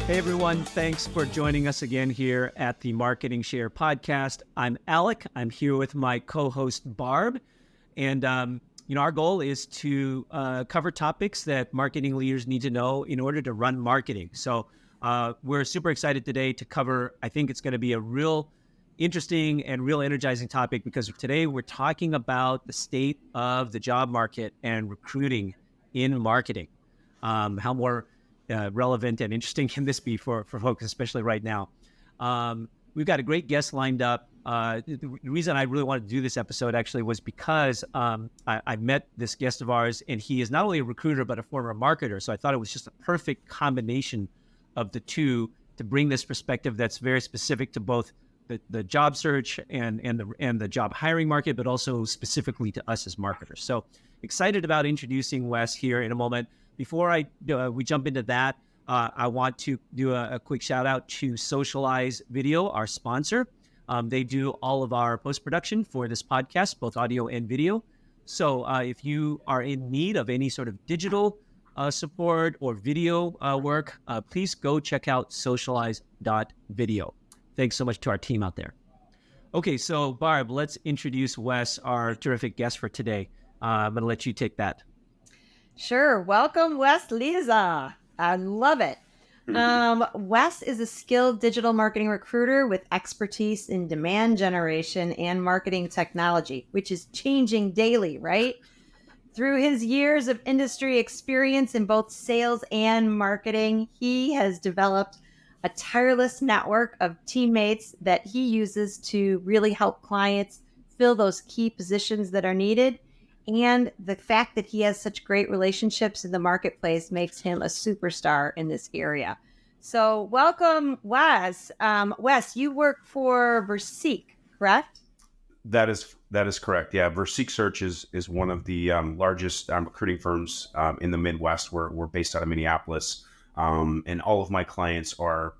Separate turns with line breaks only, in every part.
Hey everyone, thanks for joining us again here at the Marketing Share podcast. I'm Alec. I'm here with my co-host Barb, and our goal is to cover topics that marketing leaders need to know in order to run marketing. So we're super excited today to cover. I think it's going to be a real interesting and real energizing topic because today we're talking about the state of the job market and recruiting in marketing. How more relevant and interesting can this be for folks, especially right now? We've got a great guest lined up. The reason I really wanted to do this episode actually was because I met this guest of ours, and he is not only a recruiter, but a former marketer. So I thought it was just a perfect combination of the two to bring this perspective that's very specific to both the job search and the job hiring market, but also specifically to us as marketers. So excited about introducing Wes here in a moment. Before we jump into that, I want to do a quick shout out to Socialize Video, our sponsor. They do all of our post-production for this podcast, both audio and video. So if you are in need of any sort of digital support or video work, please go check out socialize.video. Thanks so much to our team out there. Okay, so Barb, let's introduce Wes, our terrific guest for today. I'm going to let you take that.
Sure. Welcome, Wes Lieser. I love it. Wes is a skilled digital marketing recruiter with expertise in demand generation and marketing technology, which is changing daily, right? Through his years of industry experience in both sales and marketing, he has developed a tireless network of teammates that he uses to really help clients fill those key positions that are needed. And the fact that he has such great relationships in the marketplace makes him a superstar in this area. So welcome, Wes. Wes, you work for Versique, correct?
That is correct. Yeah, Versique Search is one of the largest recruiting firms in the Midwest. We're based out of Minneapolis, and all of my clients are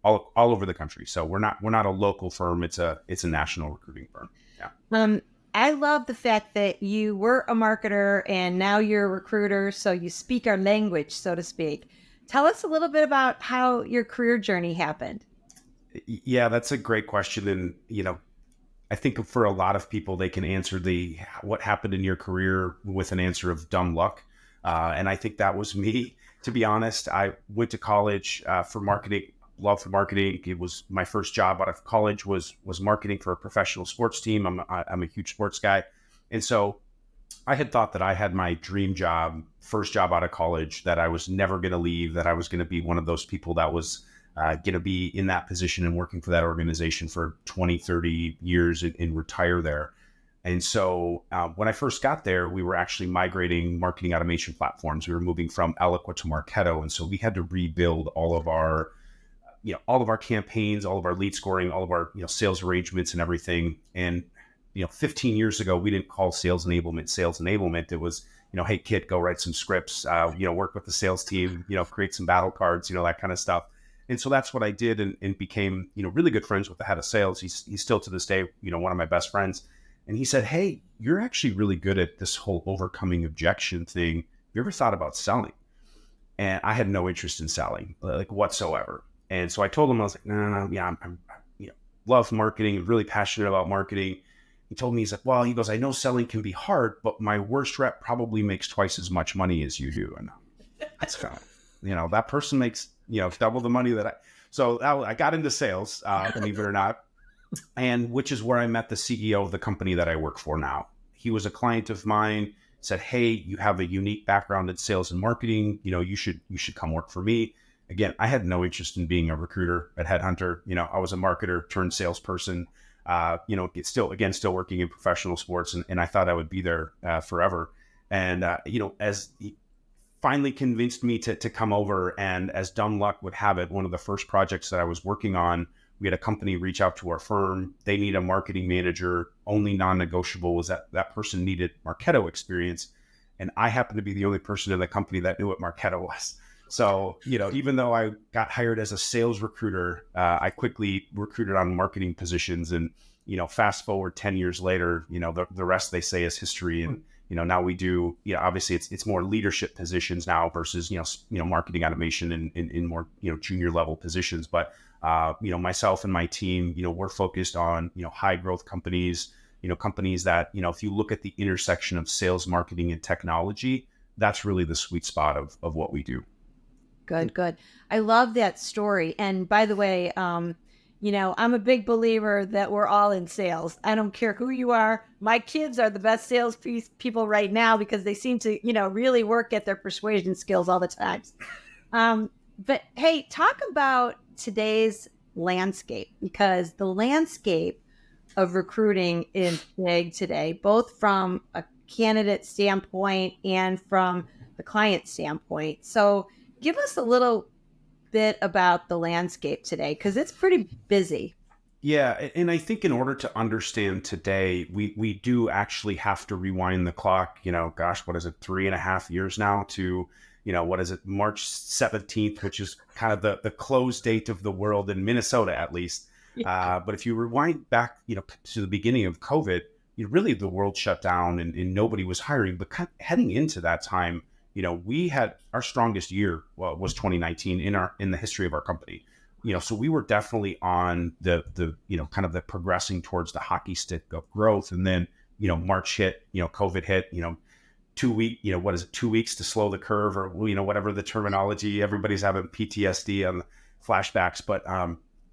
all over the country. So we're not a local firm. It's a national recruiting firm. Yeah.
I love the fact that you were a marketer and now you're a recruiter, so you speak our language, so to speak. Tell us a little bit about how your career journey happened.
Yeah, that's a great question. And, I think for a lot of people, they can answer what happened in your career with an answer of dumb luck. And I think that was me, to be honest. I went to college for marketing. Love for marketing. It was my first job out of college was marketing for a professional sports team. I'm a huge sports guy. And so I had thought that I had my dream job, first job out of college, that I was never going to leave, that I was going to be one of those people that was going to be in that position and working for that organization for 20, 30 years and retire there. And so when I first got there, we were actually migrating marketing automation platforms. We were moving from Eloqua to Marketo. And so we had to rebuild all of our campaigns, all of our lead scoring, all of our, sales arrangements and everything. And, 15 years ago, we didn't call sales enablement. It was, hey kid, go write some scripts, work with the sales team, create some battle cards, that kind of stuff. And so that's what I did and became, really good friends with the head of sales. He's still to this day, one of my best friends. And he said, hey, you're actually really good at this whole overcoming objection thing. Have you ever thought about selling? And I had no interest in selling, like whatsoever. And so I told him, I was like, no, yeah, I'm love marketing, really passionate about marketing. He told me, he goes, I know selling can be hard, but my worst rep probably makes twice as much money as you do. And that's kind of, that person makes, double the money so I got into sales, believe it or not. And which is where I met the CEO of the company that I work for now. He was a client of mine, said, hey, you have a unique background in sales and marketing. You should come work for me. Again, I had no interest in being a recruiter at Headhunter. I was a marketer turned salesperson, still working in professional sports. And I thought I would be there forever. And, as he finally convinced me to come over, and as dumb luck would have it, one of the first projects that I was working on, we had a company reach out to our firm. They need a marketing manager. Only non-negotiable was that person needed Marketo experience. And I happened to be the only person in the company that knew what Marketo was. So, even though I got hired as a sales recruiter, I quickly recruited on marketing positions. And, fast forward 10 years later, the rest they say is history. And, now we do, obviously it's more leadership positions now versus, marketing automation in more, junior level positions. But, myself and my team, we're focused on, high growth companies, companies that, if you look at the intersection of sales, marketing, and technology, that's really the sweet spot of what we do.
Good, good. I love that story. And by the way, I'm a big believer that we're all in sales. I don't care who you are. My kids are the best sales people right now because they seem to, really work at their persuasion skills all the time. But hey, talk about today's landscape, because the landscape of recruiting is big today, both from a candidate standpoint and from the client standpoint. So give us a little bit about the landscape today, because it's pretty busy.
Yeah, and I think in order to understand today, we do actually have to rewind the clock, what is it, 3.5 years now to, March 17th, which is kind of the close date of the world in Minnesota, at least. Yeah. But if you rewind back, to the beginning of COVID, really the world shut down and nobody was hiring. But heading into that time, we had our strongest year was 2019 in the history of our company. So we were definitely on the kind of the progressing towards the hockey stick of growth. And then, March hit, COVID hit, 2 weeks to slow the curve, or, whatever the terminology, everybody's having PTSD on flashbacks. But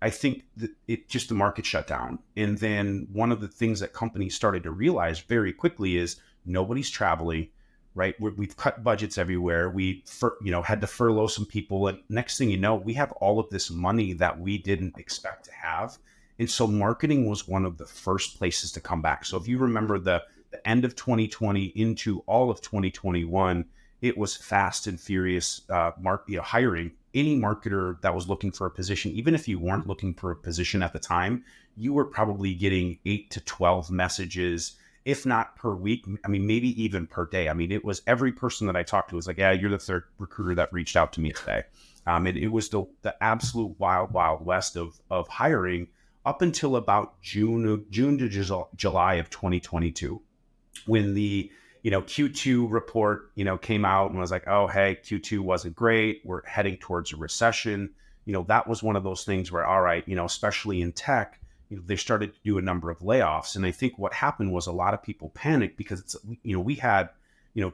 I think that the market shut down. And then one of the things that companies started to realize very quickly is nobody's traveling, right? We've cut budgets everywhere. We had to furlough some people. And next thing you know, we have all of this money that we didn't expect to have. And so marketing was one of the first places to come back. So if you remember the end of 2020 into all of 2021, it was fast and furious hiring. Any marketer that was looking for a position, even if you weren't looking for a position at the time, you were probably getting 8 to 12 messages, if not per week. I mean, maybe even per day. I mean, it was every person that I talked to was like, yeah, you're the third recruiter that reached out to me today. It was the absolute wild west of hiring up until about June to July of 2022, when the Q2 report, came out and was like, oh, hey, Q2 wasn't great. We're heading towards a recession. That was one of those things where, all right, especially in tech, they started to do a number of layoffs. And I think what happened was a lot of people panicked because we had,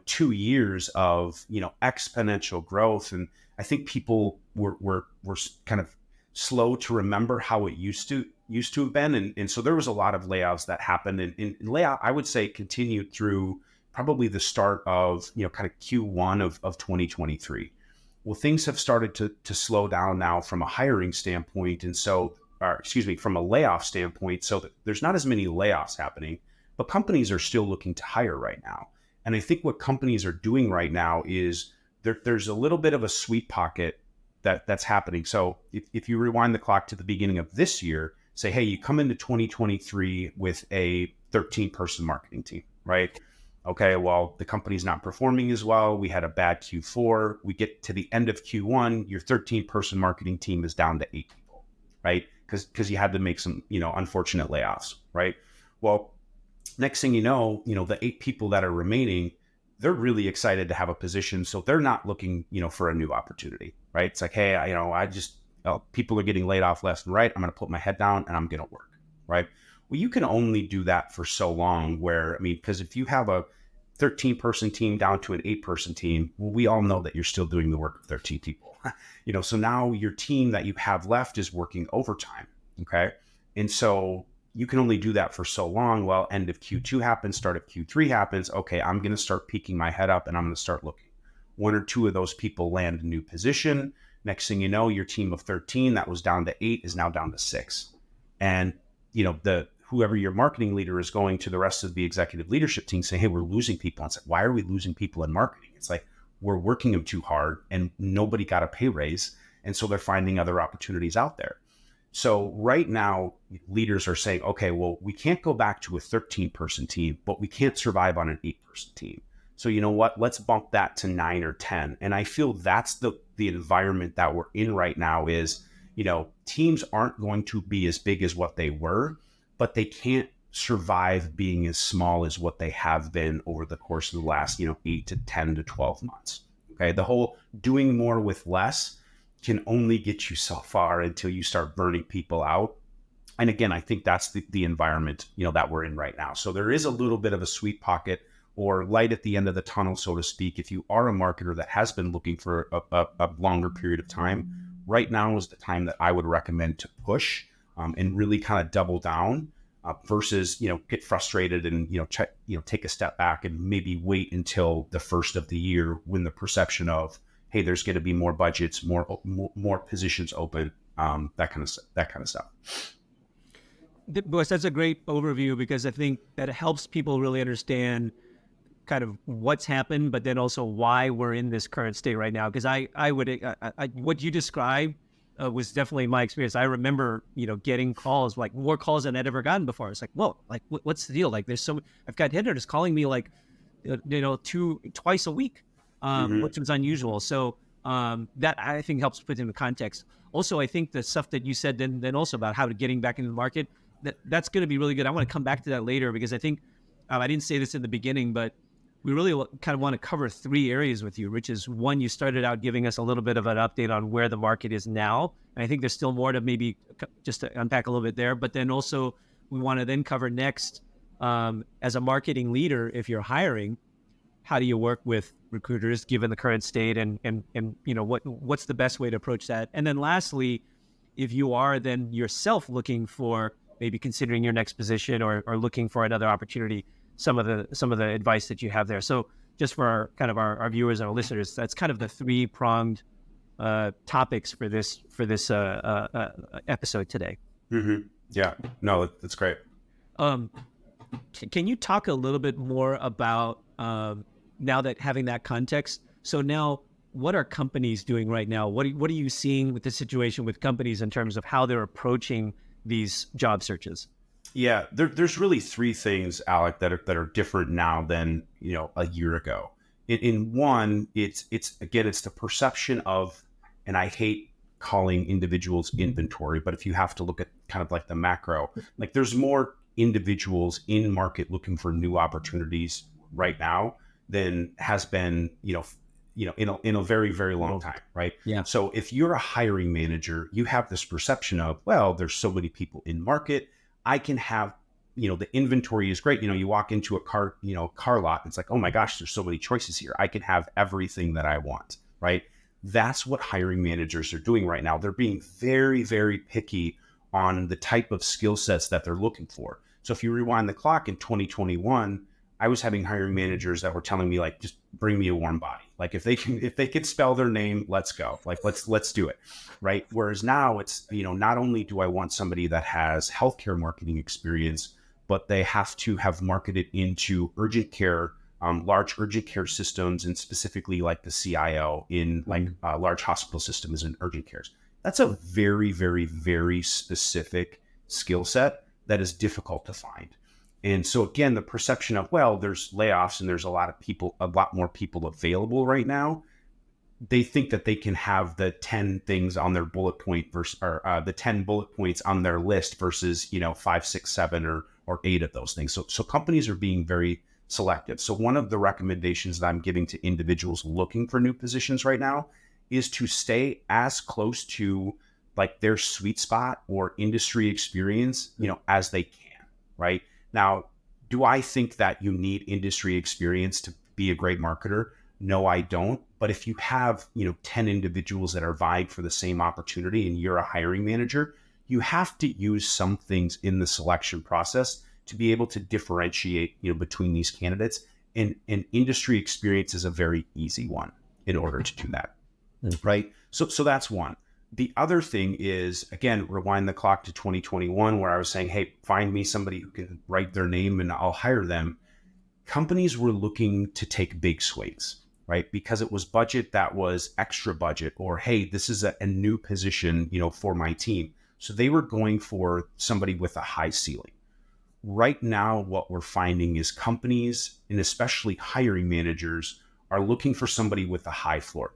2 years of, exponential growth. And I think people were kind of slow to remember how it used to have been. And so there was a lot of layoffs that happened, and layoff, I would say, continued through probably the start of, kind of Q1 of 2023. Well, things have started to slow down now from a hiring standpoint. And so, from a layoff standpoint. So that there's not as many layoffs happening, but companies are still looking to hire right now. And I think what companies are doing right now is there's a little bit of a sweet pocket that's happening. So if you rewind the clock to the beginning of this year, say, hey, you come into 2023 with a 13-person marketing team, right? Okay, well, the company's not performing as well. We had a bad Q4. We get to the end of Q1, your 13-person marketing team is down to 8 people, right? Because you had to make some, unfortunate layoffs, right? Well, next thing you know, the 8 people that are remaining, they're really excited to have a position. So they're not looking, for a new opportunity, right? It's like, hey, people are getting laid off left and right. I'm going to put my head down and I'm going to work, right? Well, you can only do that for so long because if you have a 13-person team down to an 8-person team, well, we all know that you're still doing the work of 13 people. So now your team that you have left is working overtime, okay? And so you can only do that for so long. Well, end of Q2 happens, start of Q3 happens. Okay, I'm going to start peeking my head up and I'm going to start looking. 1 or 2 of those people land a new position. Next thing you know, your team of 13 that was down to 8 is now down to 6. And, whoever your marketing leader is going to the rest of the executive leadership team saying, hey, we're losing people. And it's like, why are we losing people in marketing? It's like, we're working them too hard and nobody got a pay raise. And so they're finding other opportunities out there. So right now, leaders are saying, okay, well, we can't go back to a 13-person team, but we can't survive on an 8-person team. So you know what? Let's bump that to 9 or 10. And I feel that's the environment that we're in right now is, teams aren't going to be as big as what they were, but they can't survive being as small as what they have been over the course of the last, 8 to 10 to 12 months. Okay. The whole doing more with less can only get you so far until you start burning people out. And again, I think that's the environment, that we're in right now. So there is a little bit of a sweet pocket or light at the end of the tunnel, so to speak. If you are a marketer that has been looking for a longer period of time, right now is the time that I would recommend to push and really kind of double down versus, get frustrated and, take a step back and maybe wait until the first of the year when the perception of, hey, there's going to be more budgets, more positions open, that kind of stuff.
Wes, that's a great overview because I think that helps people really understand kind of what's happened, but then also why we're in this current state right now. Because what you described was definitely my experience. I remember, getting calls, like more calls than I'd ever gotten before. It's like, whoa, like what's the deal? Like I've got headhunters calling me like, twice a week, which was unusual. So that I think helps put into context. Also, I think the stuff that you said then also about how to getting back into the market, that's going to be really good. I want to come back to that later because I think I didn't say this in the beginning, but we really kind of want to cover 3 areas with you, which is one, you started out giving us a little bit of an update on where the market is now. And I think there's still more to maybe just to unpack a little bit there. But then also we want to then cover next, as a marketing leader, if you're hiring, how do you work with recruiters given the current state and what's the best way to approach that? And then lastly, if you are then yourself looking for maybe considering your next position or looking for another opportunity, some of the advice that you have there. So just for our viewers and our listeners, that's kind of the 3-pronged topics for this episode today.
Mm-hmm. Yeah, no, that's great.
Can you talk a little bit more about now that having that context? So now, what are companies doing right now? What are you seeing with the situation with companies in terms of how they're approaching these job searches?
Yeah, there's really 3 things, Alec, that are different now than a year ago. In one, it's the perception of, and I hate calling individuals inventory, but if you have to look at kind of like the macro, like there's more individuals in market looking for new opportunities right now than has been in a very, very long time, right?
Yeah.
So if you're a hiring manager, you have this perception of, well, there's so many people in market. I can have, the inventory is great. You walk into a car lot. It's like, oh my gosh, there's so many choices here. I can have everything that I want, right? That's what hiring managers are doing right now. They're being very, very picky on the type of skill sets that they're looking for. So if you rewind the clock in 2021, I was having hiring managers that were telling me like, just bring me a warm body. Like if they can spell their name, let's go. Like let's do it, right? Whereas now it's not only do I want somebody that has healthcare marketing experience, but they have to have marketed into urgent care, large urgent care systems, and specifically like the CIO in like large hospital systems and urgent cares. That's a very, very, very specific skill set that is difficult to find. And so again, the perception of, well, there's layoffs and there's a lot more people available right now. They think that they can have the 10 things on their bullet point the 10 bullet points on their list versus, 5, 6, 7 or 8 of those things. So companies are being very selective. So one of the recommendations that I'm giving to individuals looking for new positions right now is to stay as close to like their sweet spot or industry experience, as they can, right? Now, do I think that you need industry experience to be a great marketer? No, I don't. But if you have, 10 individuals that are vying for the same opportunity and you're a hiring manager, you have to use some things in the selection process to be able to differentiate, between these candidates. And industry experience is a very easy one in order to do that, right? So that's one. The other thing is, again, rewind the clock to 2021, where I was saying, hey, find me somebody who can write their name and I'll hire them. Companies were looking to take big swings, right? Because it was budget that was extra budget, or, hey, this is a new position, for my team. So they were going for somebody with a high ceiling. Right now, what we're finding is companies, and especially hiring managers, are looking for somebody with a high floor.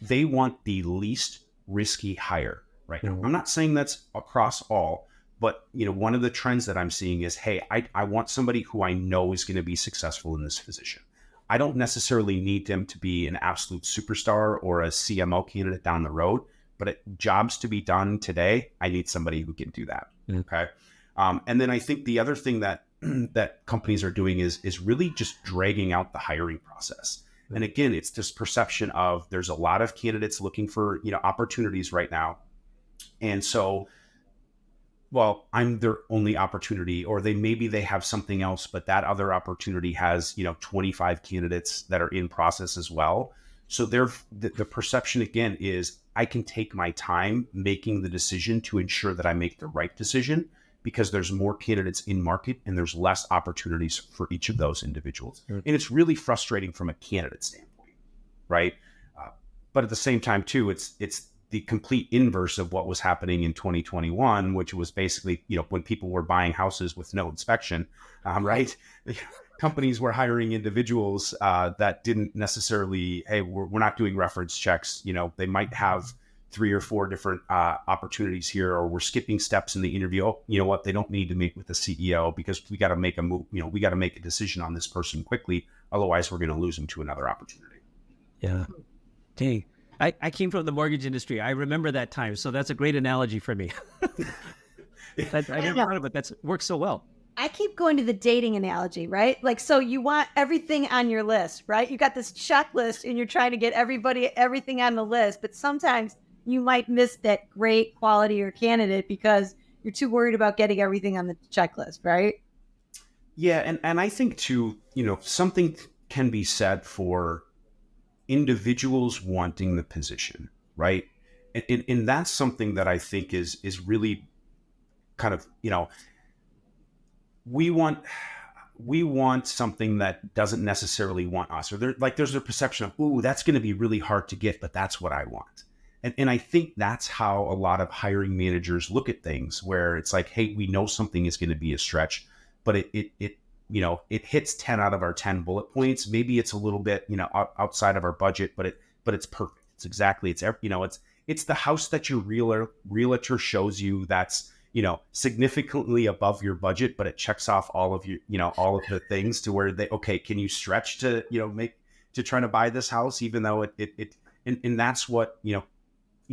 They want the least risky hire right now. I'm not saying that's across all, But, one of the trends that I'm seeing is, hey, I want somebody who I know is going to be successful in this position. I don't necessarily need them to be an absolute superstar or a CMO candidate down the road, but jobs to be done today, I need somebody who can do that. Okay. And then I think the other thing that that companies are doing is really just dragging out the hiring process. And again, it's this perception of there's a lot of candidates looking for, opportunities right now. And so, well, I'm their only opportunity, or maybe they have something else, but that other opportunity has, 25 candidates that are in process as well. So the perception again is I can take my time making the decision to ensure that I make the right decision, because there's more candidates in market and there's less opportunities for each of those individuals. And it's really frustrating from a candidate standpoint, right? But at the same time too, it's the complete inverse of what was happening in 2021, which was basically, when people were buying houses with no inspection, right? Companies were hiring individuals that didn't necessarily, hey, we're not doing reference checks. They might have 3 or 4 different opportunities here, or we're skipping steps in the interview. Oh, you know what? They don't need to meet with the CEO because we got to make a move. We got to make a decision on this person quickly. Otherwise, we're going to lose them to another opportunity.
Yeah. Dang. I came from the mortgage industry. I remember that time. So that's a great analogy for me. I never thought of it. That works so well.
I keep going to the dating analogy, right? Like, so you want everything on your list, right? You got this checklist and you're trying to get everything on the list. But sometimes you might miss that great quality or candidate because you're too worried about getting everything on the checklist, right?
Yeah. And I think too, something can be said for individuals wanting the position, right? And that's something that I think is really kind of, we want something that doesn't necessarily want us, or there's a perception of, ooh, that's going to be really hard to get, but that's what I want. And I think that's how a lot of hiring managers look at things, where it's like, hey, we know something is going to be a stretch, but it hits 10 out of our 10 bullet points. Maybe it's a little bit, outside of our budget, but it's perfect. It's the house that your realtor shows you that's, significantly above your budget, but it checks off all of all of the things to where can you stretch to, to trying to buy this house, even though and that's what,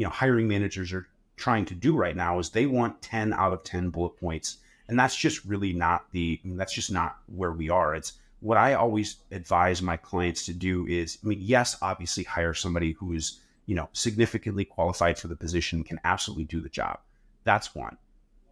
hiring managers are trying to do right now, is they want 10 out of 10 bullet points. And that's just really that's just not where we are. It's what I always advise my clients to do is, yes, obviously hire somebody who is, significantly qualified for the position, can absolutely do the job. That's one.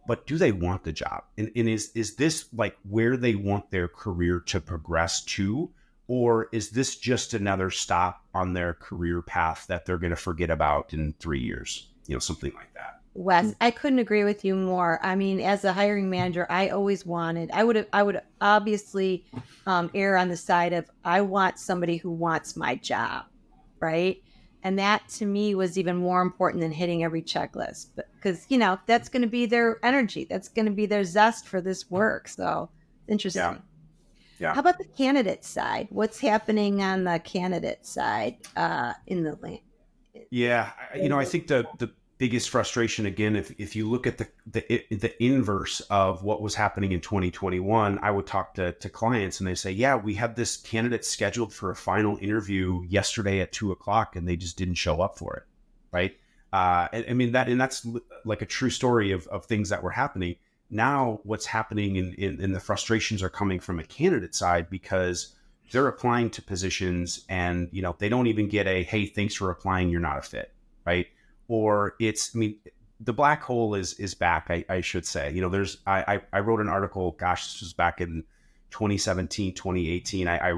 But do they want the job? And is this like where they want their career to progress to? Or is this just another stop on their career path that they're going to forget about in 3 years? Something like that.
Wes, I couldn't agree with you more. As a hiring manager, I would obviously err on the side of, I want somebody who wants my job, right? And that to me was even more important than hitting every checklist, because, that's going to be their energy. That's going to be their zest for this work. So interesting.
Yeah.
How about the candidate side? What's happening on the candidate side in the land?
Yeah. I think the biggest frustration, again, if you look at the inverse of what was happening in 2021, I would talk to clients and they say, yeah, we had this candidate scheduled for a final interview yesterday at 2:00 and they just didn't show up for it. Right. That's like a true story of things that were happening. Now what's happening in the frustrations are coming from a candidate side, because they're applying to positions and, they don't even get hey, thanks for applying, you're not a fit. Right. Or the black hole is back, I should say. I wrote an article, this was back in 2017, 2018. I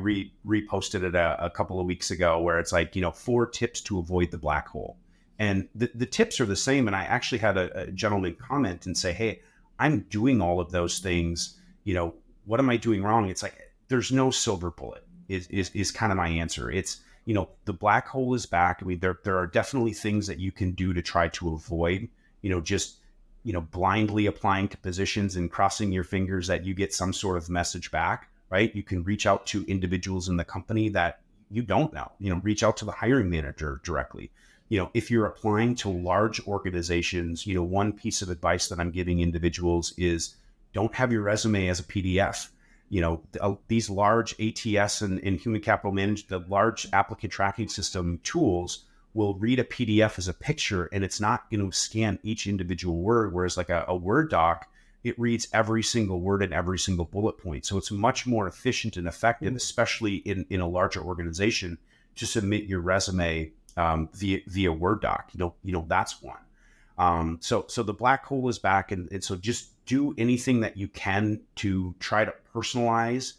reposted it a couple of weeks ago, where it's like, 4 tips to avoid the black hole. And the tips are the same. And I actually had a gentleman comment and say, hey, I'm doing all of those things. What am I doing wrong? It's like, there's no silver bullet is kind of my answer. It's, the black hole is back. There are definitely things that you can do to try to avoid, just, blindly applying to positions and crossing your fingers that you get some sort of message back, right? You can reach out to individuals in the company that you don't know, reach out to the hiring manager directly. if you're applying to large organizations, one piece of advice that I'm giving individuals is don't have your resume as a PDF. These large ATS and human capital management, the large applicant tracking system tools will read a PDF as a picture, and it's not going to scan each individual word. Whereas like a Word doc, it reads every single word and every single bullet point. So it's much more efficient and effective, especially in a larger organization, to submit your resume via Word doc. That's one. So the black hole is back, and so just do anything that you can to try to personalize,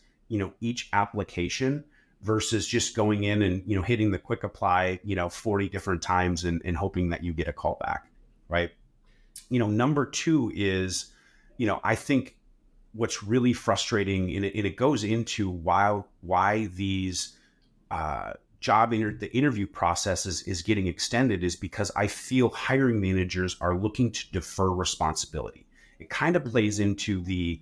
each application versus just going in and, hitting the quick apply, 40 different times and hoping that you get a call back. Right. Number two is, I think what's really frustrating, and it goes into why these the interview process is getting extended, is because I feel hiring managers are looking to defer responsibility. It kind of plays into the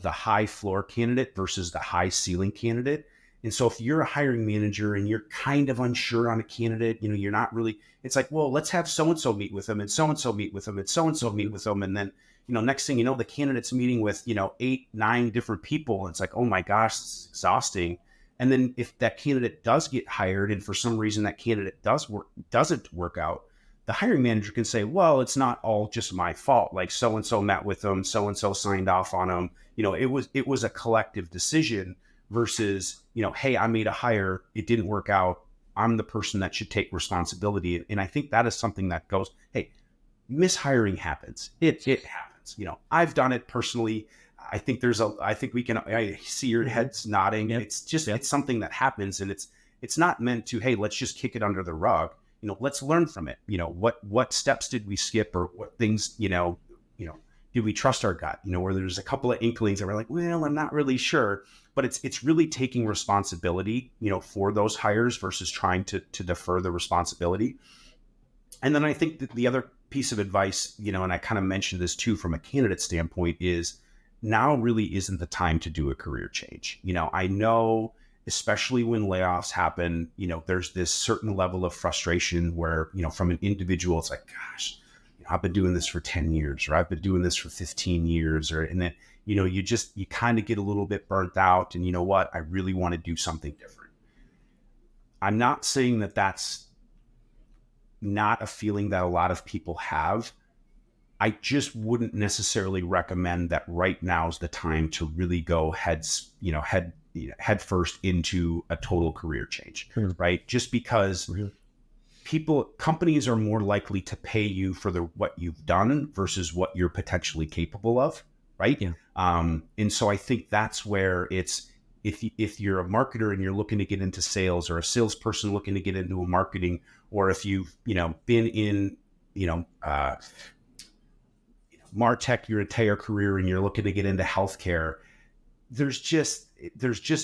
high floor candidate versus the high ceiling candidate. And so if you're a hiring manager and you're kind of unsure on a candidate, you're not really, it's like, well, let's have so-and-so meet with them and so-and-so meet with them and so-and-so meet with them. And then, next thing you know, the candidate's meeting with, 8, 9 different people. It's like, oh my gosh, this is exhausting. And then if that candidate does get hired and for some reason that candidate doesn't work out, the hiring manager can say, well, it's not all just my fault. Like so-and-so met with them, so-and-so signed off on them. It was a collective decision versus, hey, I made a hire, it didn't work out, I'm the person that should take responsibility. And I think that is something that goes, hey, mishiring happens. It happens. I've done it personally. I think I see your heads nodding. Yep. It's just, it's something that happens, and it's not meant to, hey, let's just kick it under the rug. Let's learn from it. What steps did we skip, or what things, do we trust our gut? Where there's a couple of inklings and we're like, well, I'm not really sure. But it's really taking responsibility, for those hires versus trying to defer the responsibility. And then I think that the other piece of advice, and I kind of mentioned this too from a candidate standpoint, is now really isn't the time to do a career change. I know, especially when layoffs happen, there's this certain level of frustration where, from an individual, it's like, gosh, I've been doing this for 10 years, or I've been doing this for 15 years, and then, you kind of get a little bit burnt out, and I really want to do something different. I'm not saying that that's not a feeling that a lot of people have. I just wouldn't necessarily recommend that right now is the time to really go head first into a total career change, right? Just because companies are more likely to pay you for what you've done versus what you're potentially capable of, right? Yeah. And so I think that's where it's, if you're a marketer and you're looking to get into sales, or a salesperson looking to get into marketing, or if you've, been in, MarTech your entire career and you're looking to get into healthcare, there's just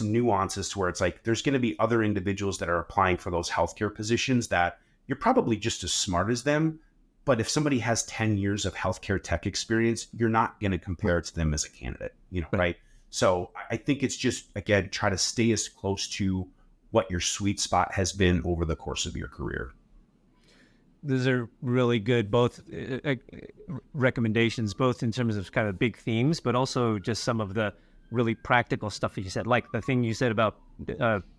nuances to where it's like, there's going to be other individuals that are applying for those healthcare positions that you're probably just as smart as them. But if somebody has 10 years of healthcare tech experience, you're not going to compare it to them as a candidate, right? So I think it's just, again, try to stay as close to what your sweet spot has been over the course of your career.
Those are really good, both recommendations, both in terms of kind of big themes, but also just some of the really practical stuff that you said, like the thing you said about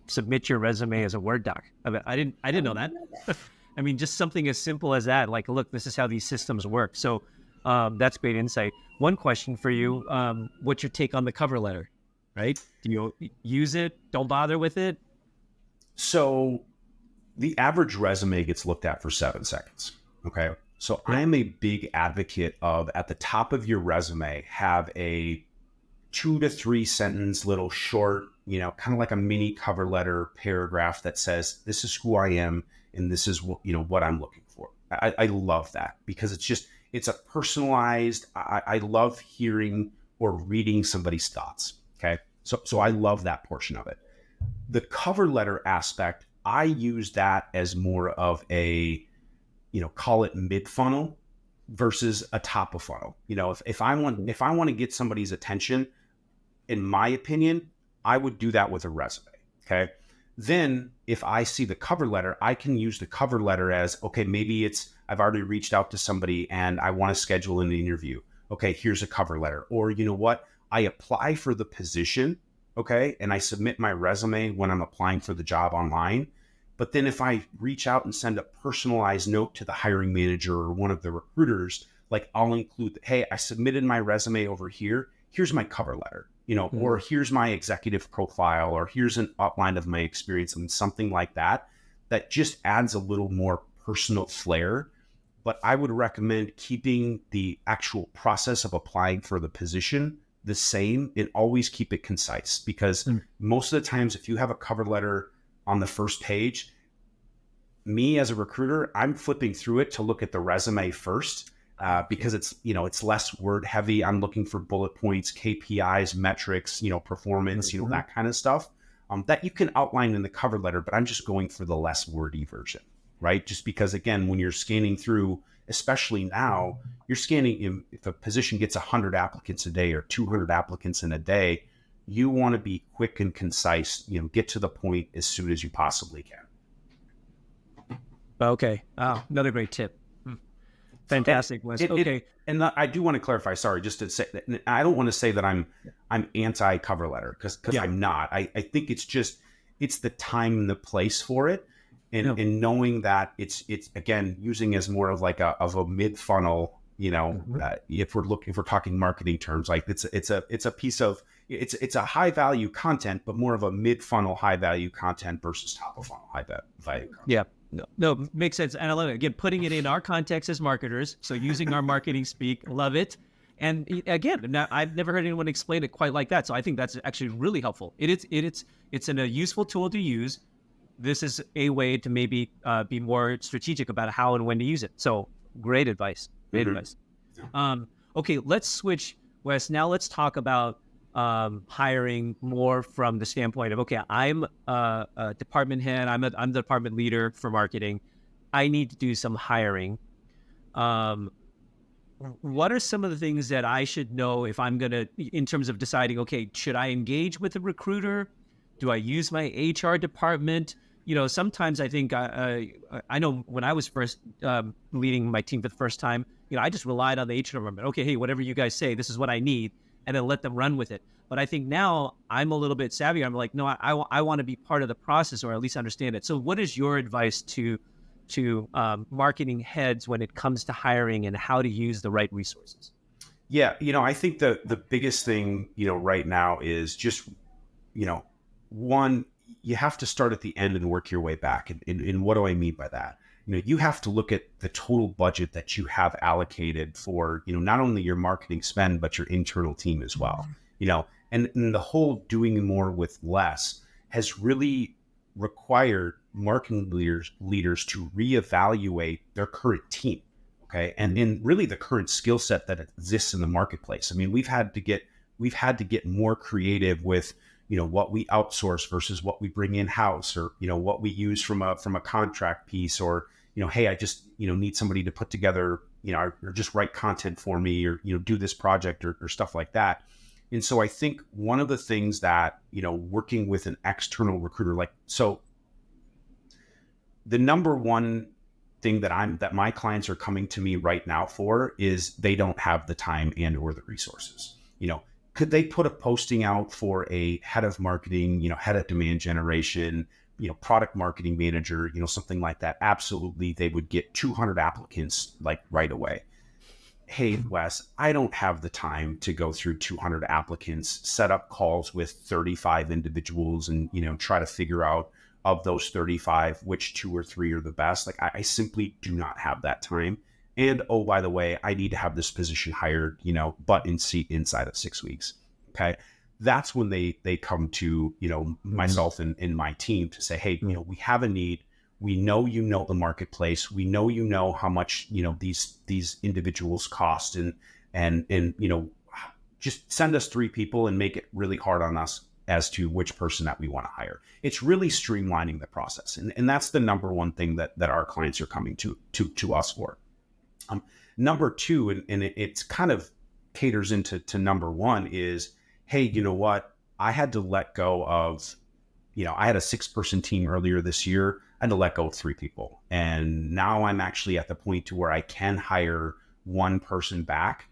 submit your resume as a Word doc. I didn't know that. I mean, just something as simple as that, like, look, this is how these systems work. So that's great insight. One question for you, what's your take on the cover letter, right? Do you use it? Don't bother with it?
So the average resume gets looked at for 7 seconds. Okay. So I'm a big advocate of, at the top of your resume, have a 2 to 3 sentence little short, kind of like a mini cover letter paragraph that says, this is who I am and this is what, what I'm looking for. I love that because it's a personalized, I love hearing or reading somebody's thoughts. Okay. So I love that portion of it. The cover letter aspect, I use that as more of a, call it mid funnel versus a top of funnel. If I want to get somebody's attention, in my opinion, I would do that with a resume. Okay. Then if I see the cover letter, I can use the cover letter as, okay, maybe I've already reached out to somebody and I want to schedule an interview. Okay, here's a cover letter. Or you know what? I apply for the position, okay, and I submit my resume when I'm applying for the job online. But then if I reach out and send a personalized note to the hiring manager or one of the recruiters, like I'll include, hey, I submitted my resume over here. Here's my cover letter, or here's my executive profile, or here's an outline of my experience, and something like that, that just adds a little more personal flair. But I would recommend keeping the actual process of applying for the position the same and always keep it concise, because most of the times if you have a cover letter on the first page, me as a recruiter, I'm flipping through it to look at the resume first, because it's less word heavy. I'm looking for bullet points, KPIs, metrics, performance, that kind of stuff, that you can outline in the cover letter, but I'm just going for the less wordy version, right? Just because, again, when you're scanning through, especially now, you're scanning, if a position gets 100 applicants a day or 200 applicants in a day, you want to be quick and concise, get to the point as soon as you possibly can.
Okay. Oh, another great tip. Fantastic, Wes. Okay.
And I do want to clarify, sorry, just to say that I don't want to say that I'm anti cover letter, because I'm not. I think it's the time and the place for it. And knowing that it's again, using as more of like a mid funnel, if we're talking marketing terms, like it's a piece of, it's a high value content, but more of a mid funnel high value content versus top of funnel high value content.
Yeah. No, makes sense. And I love it. Again, putting it in our context as marketers. So using our marketing speak, love it. And again, now I've never heard anyone explain it quite like that. So I think that's actually really helpful. It's a useful tool to use. This is a way to maybe be more strategic about how and when to use it. So great advice. Great advice. Okay, let's switch, Wes. Now let's talk about hiring more from the standpoint of, okay, I'm a department head. I'm the department leader for marketing. I need to do some hiring. What are some of the things that I should know if I'm going to, in terms of deciding, okay, should I engage with a recruiter? Do I use my HR department? Sometimes I think I know when I was first leading my team for the first time, I just relied on the HR department. Okay, hey, whatever you guys say, this is what I need, and then let them run with it. But I think now I'm a little bit savvier. I'm like, no, I want to be part of the process, or at least understand it. So what is your advice to marketing heads when it comes to hiring and how to use the right resources?
Yeah, I think the biggest thing, right now is just, one, you have to start at the end and work your way back. And what do I mean by that? You have to look at the total budget that you have allocated for, not only your marketing spend, but your internal team as well. And the whole doing more with less has really required marketing leaders to reevaluate their current team. Okay. And really the current skill set that exists in the marketplace. I mean, we've had to get more creative with, what we outsource versus what we bring in house, or, what we use from a contract piece, or, hey, I just, need somebody to put together, or just write content for me, or, do this project or stuff like that. And so I think one of the things that, working with an external recruiter, so the number one thing that my clients are coming to me right now for is they don't have the time and or the resources. Could they put a posting out for a head of marketing, head of demand generation, product marketing manager, something like that? Absolutely. They would get 200 applicants right away. Hey, Wes, I don't have the time to go through 200 applicants, set up calls with 35 individuals and, try to figure out of those 35, which 2 or 3 are the best. I simply do not have that time. And, oh, by the way, I need to have this position hired, butt in seat inside of 6 weeks. Okay. That's when they come to, myself and my team to say, hey, we have a need. We know, the marketplace. We know, how much, these individuals cost, and just send us 3 people and make it really hard on us as to which person that we want to hire. It's really streamlining the process. And that's the number one thing that our clients are coming to us for. Number 2, and it's kind of caters into number 1, is, hey, you know what? I had to let go of I had a 6-person team earlier this year. I had to let go of 3 people. And now I'm actually at the point to where I can hire 1 person back.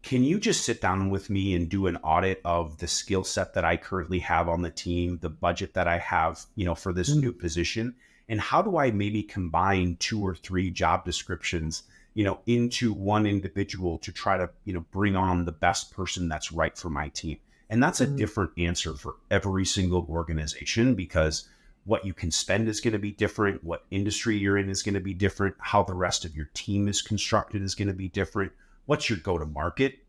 Can you just sit down with me and do an audit of the skill set that I currently have on the team, the budget that I have, for this new position? And how do I maybe combine 2 or 3 job descriptions, into one individual to try to, bring on the best person that's right for my team? And that's a different answer for every single organization, because what you can spend is going to be different. What industry you're in is going to be different. How the rest of your team is constructed is going to be different. What's your go-to-market?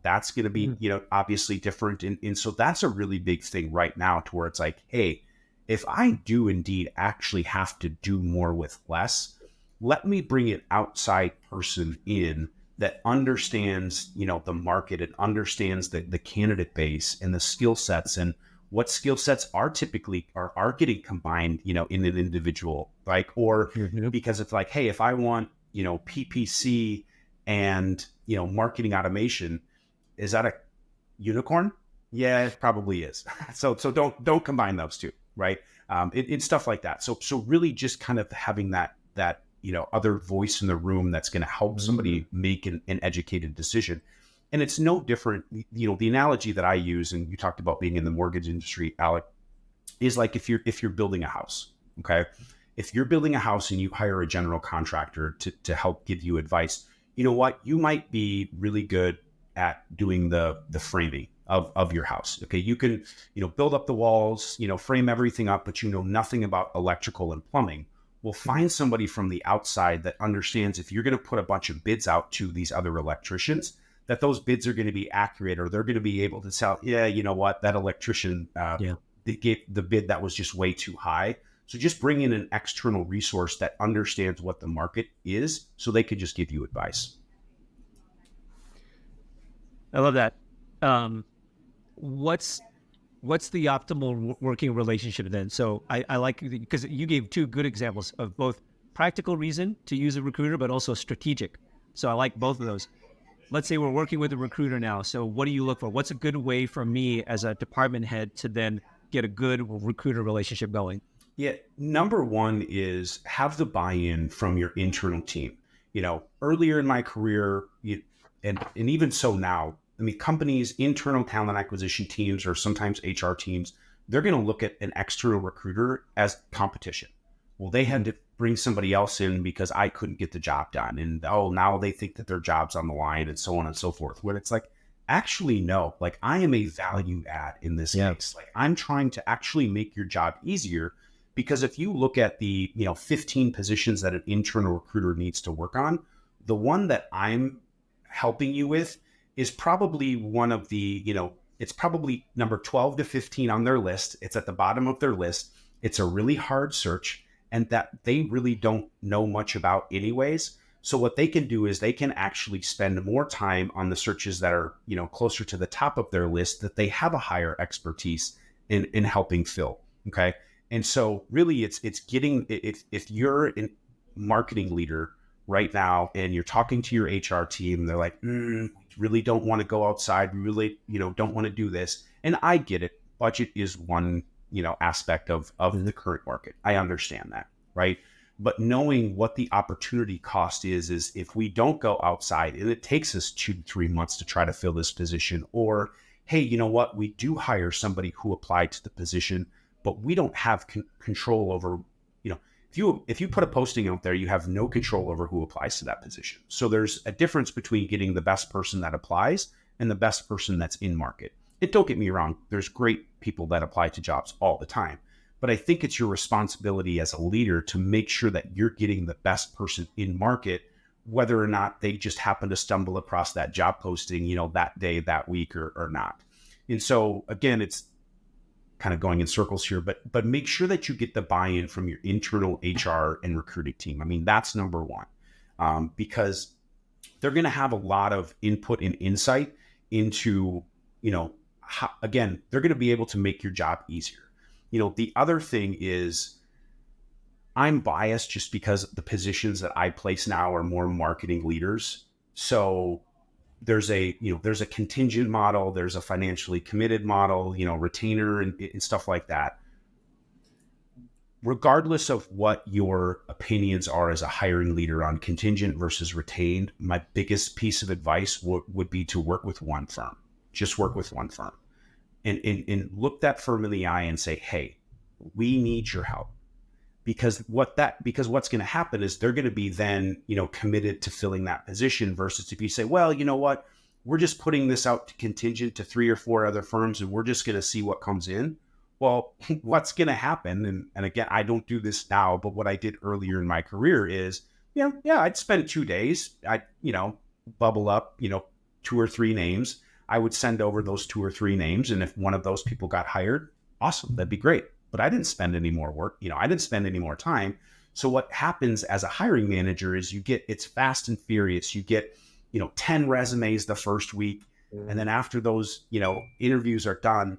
That's going to be, obviously different. And so that's a really big thing right now, to where it's like, hey, if I do indeed actually have to do more with less, let me bring an outside person in that understands, the market, and understands the candidate base and the skill sets, and what skill sets are typically are getting combined, in an individual, like, or because it's like, hey, if I want, PPC and, marketing automation, is that a unicorn? Yeah, it probably is. So don't combine those two, right? It's stuff like that. So really just kind of having that other voice in the room that's going to help somebody make an educated decision. And it's no different. The analogy that I use, and you talked about being in the mortgage industry, Alec, is like if you're building a house, okay? If you're building a house and you hire a general contractor to help give you advice, you know what? You might be really good at doing the framing of your house. Okay. You can, build up the walls, frame everything up, but you know nothing about electrical and plumbing. Well, find somebody from the outside that understands if you're going to put a bunch of bids out to these other electricians, that those bids are going to be accurate, or they're going to be able to tell, yeah, you know what, that electrician, they gave the bid that was just way too high. So just bring in an external resource that understands what the market is, so they could just give you advice.
I love that. What's the optimal working relationship then? So I like, because you gave 2 good examples of both practical reason to use a recruiter, but also strategic. So I like both of those. Let's say we're working with a recruiter now. So what do you look for? What's a good way for me as a department head to then get a good recruiter relationship going?
Yeah. Number 1 is have the buy-in from your internal team. Earlier in my career, and even so now, I mean, companies, internal talent acquisition teams, or sometimes HR teams, they're going to look at an external recruiter as competition. Well, they had to bring somebody else in because I couldn't get the job done. And now they think that their job's on the line, and so on and so forth. When it's like, actually, no, like, I am a value add in this case. Like, I'm trying to actually make your job easier, because if you look at the, 15 positions that an internal recruiter needs to work on, the one that I'm helping you with is probably one of the, it's probably number 12 to 15 on their list. It's at the bottom of their list. It's a really hard search, and that they really don't know much about anyways. So what they can do is they can actually spend more time on the searches that are, closer to the top of their list, that they have a higher expertise in helping fill. Okay. And so really it's getting, if you're a marketing leader right now and you're talking to your HR team, they're like, we really don't want to go outside. We really, don't want to do this. And I get it. Budget is one, aspect of the current market. I understand that. Right. But knowing what the opportunity cost is if we don't go outside and it takes us 2 to 3 months to try to fill this position, or, hey, you know what, we do hire somebody who applied to the position, but we don't have control over, if you put a posting out there, you have no control over who applies to that position. So there's a difference between getting the best person that applies and the best person that's in market. And don't get me wrong, there's great people that apply to jobs all the time. But I think it's your responsibility as a leader to make sure that you're getting the best person in market, whether or not they just happen to stumble across that job posting, that day, that week, or not. And so again, it's kind of going in circles here, but make sure that you get the buy-in from your internal HR and recruiting team. I mean, that's number 1, because they're going to have a lot of input and insight into, how, again, they're going to be able to make your job easier. The other thing is, I'm biased just because the positions that I place now are more marketing leaders. So there's a contingent model, there's a financially committed model, retainer and stuff like that. regardless of what your opinions are as a hiring leader on contingent versus retained, my biggest piece of advice would be to work with one firm. Just work with one firm and look that firm in the eye and say, hey, we need your help. Because what's going to happen is they're going to be then, committed to filling that position versus if you say, well, you know what, we're just putting this out to contingent to 3 or 4 other firms and we're just going to see what comes in. Well, what's going to happen? And again, I don't do this now, but what I did earlier in my career is, I'd spend 2 days. I'd, bubble up, 2 or 3 names. I would send over those 2 or 3 names. And if one of those people got hired, awesome, that'd be great. But I didn't spend any more work. I didn't spend any more time. So what happens as a hiring manager is it's fast and furious. You get, 10 resumes the first week. And then after those, interviews are done,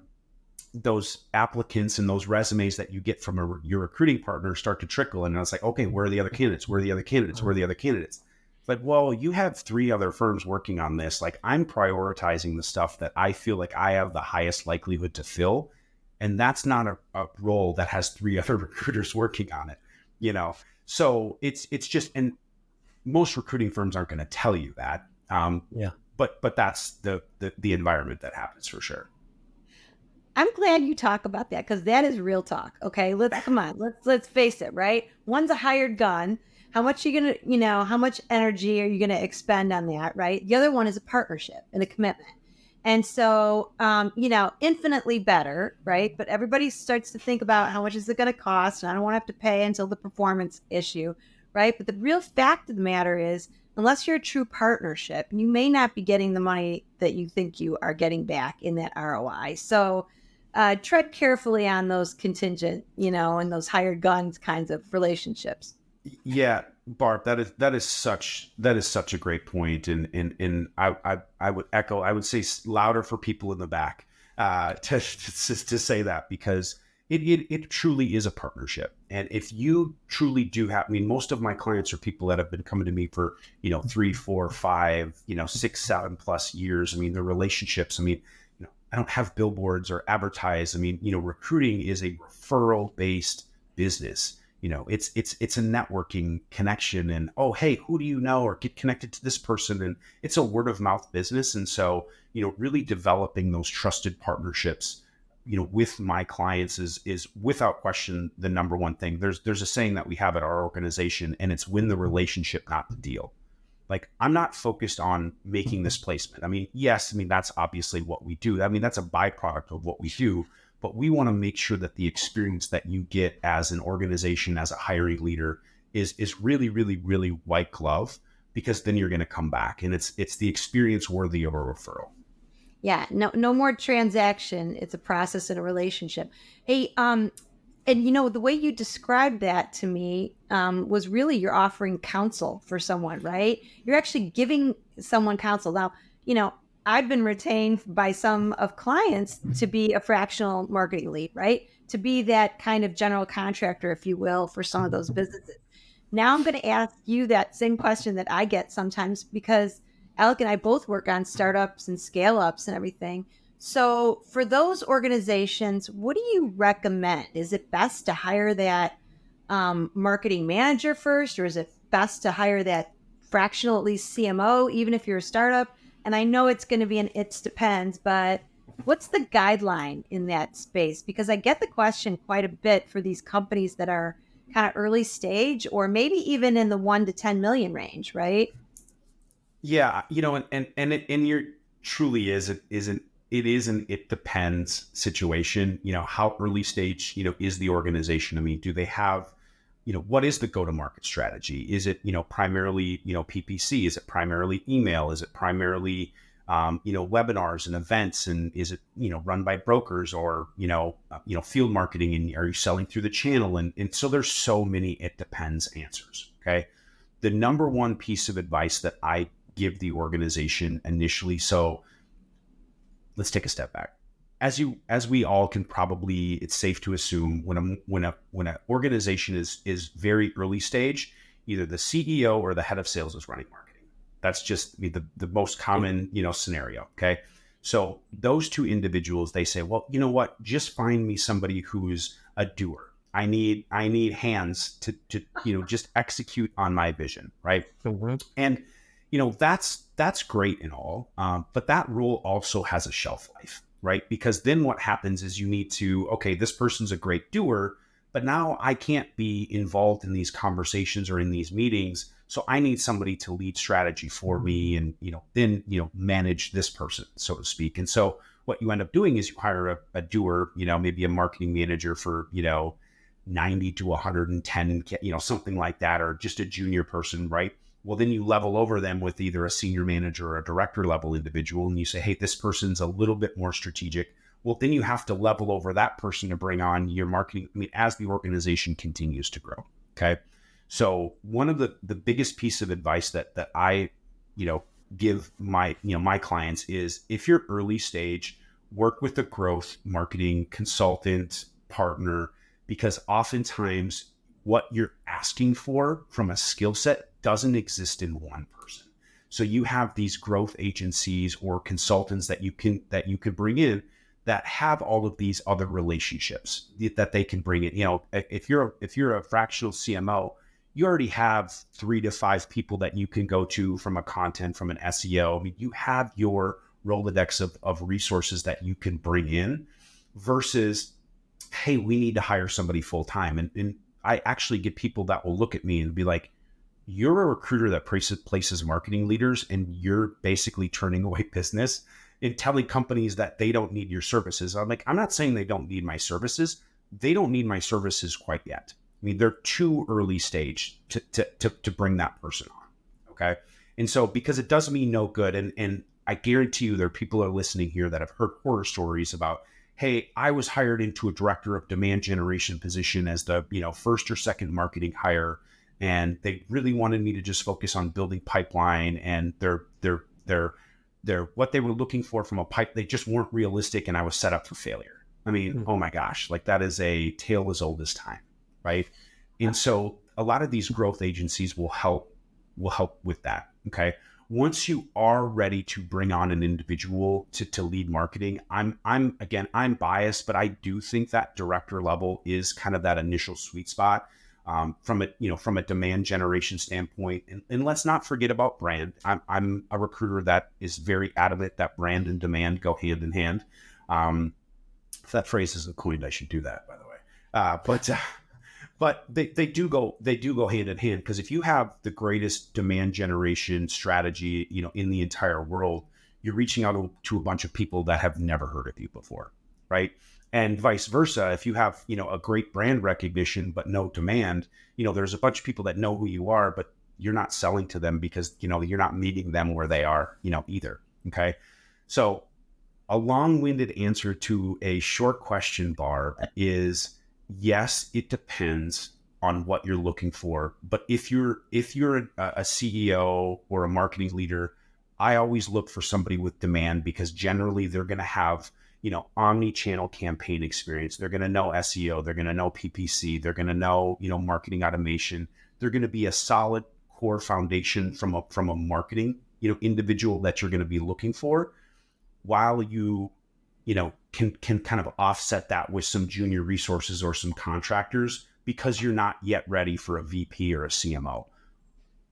those applicants and those resumes that you get from your recruiting partner start to trickle. And it's like, okay, where are the other candidates? Where are the other candidates? Where are the other candidates? It's like, well, you have 3 other firms working on this. Like, I'm prioritizing the stuff that I feel like I have the highest likelihood to fill. And that's not a role that has 3 other recruiters working on it, So it's just, and most recruiting firms aren't going to tell you that. But that's the environment that happens for sure.
I'm glad you talk about that because that is real talk. Okay, let's face it, right? One's a hired gun. How much are you gonna, how much energy are you gonna expend on that, right? The other one is a partnership and a commitment. And so, infinitely better, right? But everybody starts to think about how much is it going to cost, and I don't want to have to pay until the performance issue, right? But the real fact of the matter is, unless you're a true partnership, you may not be getting the money that you think you are getting back in that ROI. So tread carefully on those contingent, and those hired guns kinds of relationships.
Yeah, Barb, that is such a great point, and I would echo. I would say louder for people in the back to say that, because it truly is a partnership. And if you truly do have, most of my clients are people that have been coming to me for 3, 4, 5, 6, 7+ years. the relationships. I don't have billboards or advertise. Recruiting is a referral based business. It's a networking connection and, oh, hey, who do you know, or get connected to this person. And it's a word of mouth business. And so, really developing those trusted partnerships, with my clients is without question the number one thing. There's a saying that we have at our organization, and it's win the relationship, not the deal. Like, I'm not focused on making this placement. Yes, that's obviously what we do. That's a byproduct of what we do. But we want to make sure that the experience that you get as an organization, as a hiring leader, is really, really, really white glove, because then you're going to come back, and it's the experience worthy of a referral.
Yeah, no more transaction. It's a process and a relationship. Hey, and the way you described that to me was really you're offering counsel for someone, right? You're actually giving someone counsel. Now, I've been retained by some of clients to be a fractional marketing lead, right? To be that kind of general contractor, if you will, for some of those businesses. Now I'm going to ask you that same question that I get sometimes, because Alec and I both work on startups and scale ups and everything. So for those organizations, what do you recommend? Is it best to hire that marketing manager first, or is it best to hire that fractional, at least CMO, even if you're a startup? And I know it's going to be it depends, but what's the guideline in that space? Because I get the question quite a bit for these companies that are kind of early stage, or maybe even in the 1 to 10 million range, right?
Yeah, it truly is. It is an it depends situation. How early stage is the organization? Do they have what is the go-to-market strategy? Is it, primarily, PPC? Is it primarily email? Is it primarily, webinars and events? And is it, run by brokers or, field marketing? And are you selling through the channel? And so there's so many it depends answers. Okay. The number one piece of advice that I give the organization initially. So let's take a step back. As we all can probably, it's safe to assume when an organization is very early stage, either the CEO or the head of sales is running marketing. That's just the most common, scenario. Okay. So those two individuals, they say, well, you know what, just find me somebody who's a doer. I need hands to just execute on my vision, right?
Mm-hmm.
And that's great and all, but that role also has a shelf life, right? Because then what happens is you need to, okay, this person's a great doer, but now I can't be involved in these conversations or in these meetings. So I need somebody to lead strategy for me and, then, manage this person, so to speak. And so what you end up doing is you hire a doer, maybe a marketing manager for, 90 to 110, something like that, or just a junior person, right? Well, then you level over them with either a senior manager or a director level individual. And you say, hey, this person's a little bit more strategic. Well, then you have to level over that person to bring on your marketing. I mean, as the organization continues to grow. Okay. So one of the biggest piece of advice that I, give my clients is, if you're early stage, work with a growth marketing consultant partner, because oftentimes what you're asking for from a skill set doesn't exist in one person. So you have these growth agencies or consultants that you can bring in that have all of these other relationships that they can bring in. If you're a fractional CMO, you already have 3 to 5 people that you can go to from a content, from an SEO. I mean, you have your Rolodex of resources that you can bring in, versus, hey, we need to hire somebody full time. And I actually get people that will look at me and be like, you're a recruiter that places marketing leaders, and you're basically turning away business and telling companies that they don't need your services. I'm like, I'm not saying they don't need my services. They don't need my services quite yet. I mean, they're too early stage to bring that person on. Okay. And so, because it does me no good. And I guarantee you there are people that are listening here that have heard horror stories about, hey, I was hired into a director of demand generation position as the, first or second marketing hire. And they really wanted me to just focus on building pipeline, and they're what they were looking for from a pipe, they just weren't realistic, and I was set up for failure. I mean, oh my gosh, like that is a tale as old as time, right? And so a lot of these growth agencies will help with that. Okay. Once you are ready to bring on an individual to lead marketing, I'm biased, but I do think that director level is kind of that initial sweet spot. From a demand generation standpoint, and let's not forget about brand. I'm a recruiter that is very adamant that brand and demand go hand in hand. If that phrase isn't coined, I should do that, by the way. But they do go hand in hand, because if you have the greatest demand generation strategy, in the entire world, you're reaching out to a bunch of people that have never heard of you before, right? And vice versa. If you have, a great brand recognition, but no demand, there's a bunch of people that know who you are, but you're not selling to them because, you're not meeting them where they are, either. Okay. So a long-winded answer to a short question, Barb, is yes, it depends on what you're looking for. But if you're a CEO or a marketing leader, I always look for somebody with demand, because generally they're going to have, omni-channel campaign experience. They're going to know SEO. They're going to know PPC. They're going to know, marketing automation. They're going to be a solid core foundation from a marketing, individual that you're going to be looking for, while you can kind of offset that with some junior resources or some contractors, because you're not yet ready for a VP or a CMO.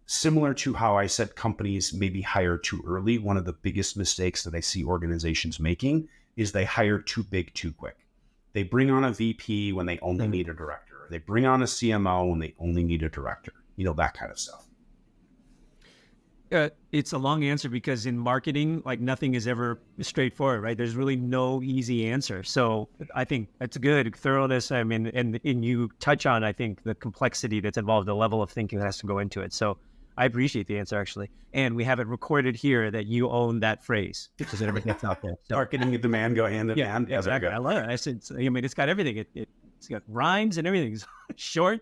Similar to how I said companies maybe hire too early, one of the biggest mistakes that I see organizations making is they hire too big too quick. They bring on a VP when they only need a director. They bring on a CMO when they only need a director, that kind of stuff.
It's a long answer, because in marketing, like, nothing is ever straightforward, right? There's really no easy answer. So I think that's good thoroughness. I mean, and you touch on, I think, the complexity that's involved, the level of thinking that has to go into it. So I appreciate the answer, actually. And we have it recorded here that you own that phrase, because everything that's out there. So,
marketing and demand go hand in hand.
Yeah, exactly. I love it. It's got everything. It's got rhymes and everything. It's short.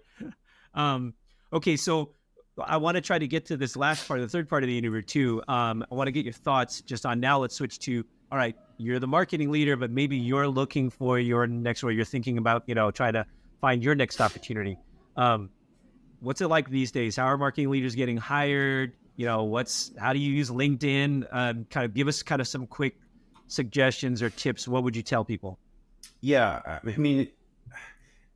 Okay, so I want to try to get to this last part, the third part of the interview too. I want to get your thoughts just on, now let's switch to, all right, you're the marketing leader, but maybe you're looking for your next, or you're thinking about, trying to find your next opportunity. What's it like these days? How are marketing leaders getting hired? How do you use LinkedIn? Kind of give us kind of some quick suggestions or tips. What would you tell people?
Yeah. I mean,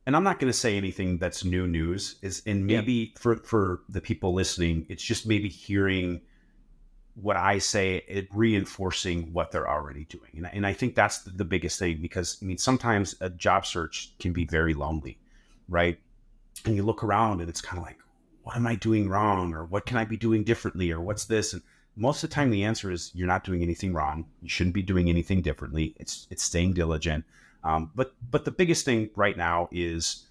and I'm not going to say anything that's new news, and maybe for the people listening, it's just maybe hearing what I say, it reinforcing what they're already doing. And I think that's the biggest thing, because I mean, sometimes a job search can be very lonely, right? And you look around and it's kind of like, what am I doing wrong? Or what can I be doing differently? Or what's this? And most of the time the answer is you're not doing anything wrong. You shouldn't be doing anything differently. It's staying diligent. But the biggest thing right now is,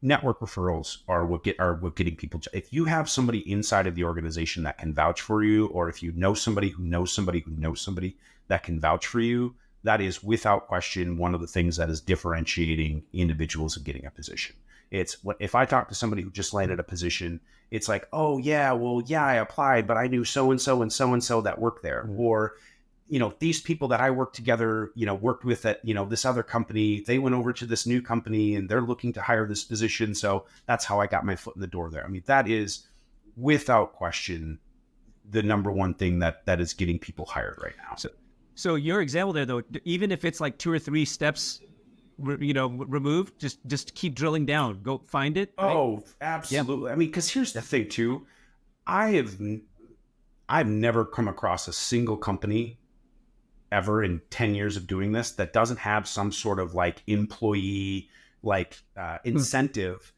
network referrals are what getting people. If you have somebody inside of the organization that can vouch for you, or if you know somebody who knows somebody who knows somebody that can vouch for you, that is without question one of the things that is differentiating individuals in getting a position. It's what if I talk to somebody who just landed a position, it's like, oh yeah, well, yeah, I applied, but I knew so and so and so and so that worked there. Or these people that I worked together, worked with at, this other company, they went over to this new company and they're looking to hire this position. So that's how I got my foot in the door there. I mean, that is without question the number one thing that is getting people hired right now.
So your example there, though, even if it's like 2 or 3 steps, removed, just keep drilling down, go find it. Right?
Oh, absolutely. Yeah. I mean, because here's the thing too, I've never come across a single company ever in 10 years of doing this that doesn't have some sort of like employee incentive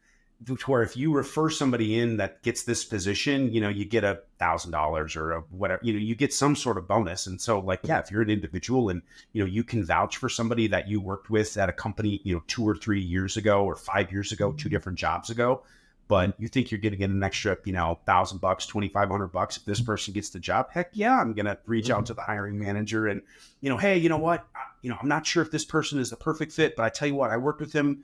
to where if you refer somebody in that gets this position, you get $1,000 or whatever, you get some sort of bonus. And so like, yeah, if you're an individual and, you can vouch for somebody that you worked with at a company, 2 or 3 years ago or 5 years ago, 2 different jobs ago, but you think you're going to get an extra, $1,000, $2,500 if this person gets the job. Heck yeah, I'm going to reach out to the hiring manager and, hey, you know what? I'm not sure if this person is the perfect fit, but I tell you what, I worked with him,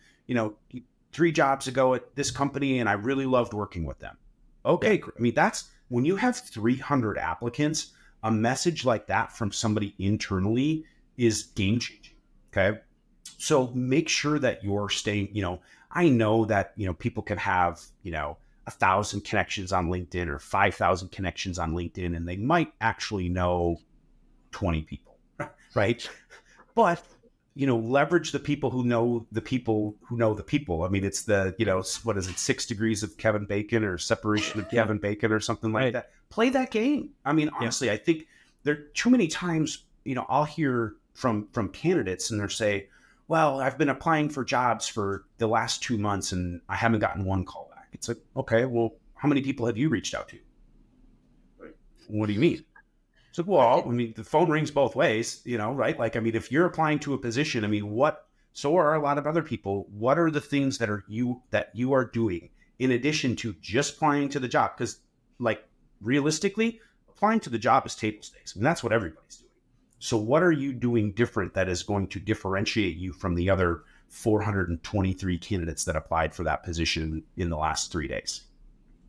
3 jobs ago at this company and I really loved working with them. Okay. I mean, that's when you have 300 applicants, a message like that from somebody internally is game changing. Okay. So make sure that you're staying, I know that, people can have, 1,000 connections on LinkedIn or 5,000 connections on LinkedIn, and they might actually know 20 people, right? But, leverage the people who know the people who know the people. I mean, it's the, what is it, 6 degrees of Kevin Bacon or separation of Kevin Bacon or something like that. Play that game. I mean, honestly, I think there are too many times, I'll hear from candidates and they'll say, well, I've been applying for jobs for the last 2 months and I haven't gotten one call back. It's like, okay, well, how many people have you reached out to? What do you mean? It's like, well, I mean, the phone rings both ways, right? Like, I mean, if you're applying to a position, I mean, so are a lot of other people. What are the things that you are doing in addition to just applying to the job? Because like realistically, applying to the job is table stakes. I mean, that's what everybody's doing. So what are you doing different that is going to differentiate you from the other 423 candidates that applied for that position in the last 3 days?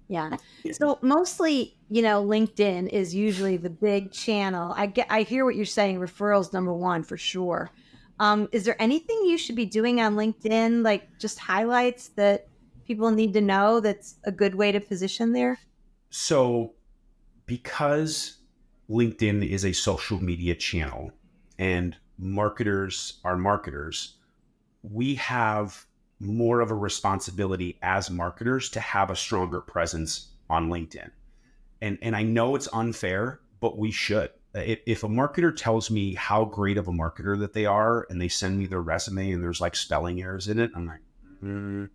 Yeah. So mostly, LinkedIn is usually the big channel. I hear what you're saying. Referrals number one for sure. Is there anything you should be doing on LinkedIn, like just highlights that people need to know that's a good way to position there?
So because LinkedIn is a social media channel and marketers are marketers, we have more of a responsibility as marketers to have a stronger presence on LinkedIn. And I know it's unfair, but we should. If a marketer tells me how great of a marketer that they are and they send me their resume and there's like spelling errors in it, I'm like,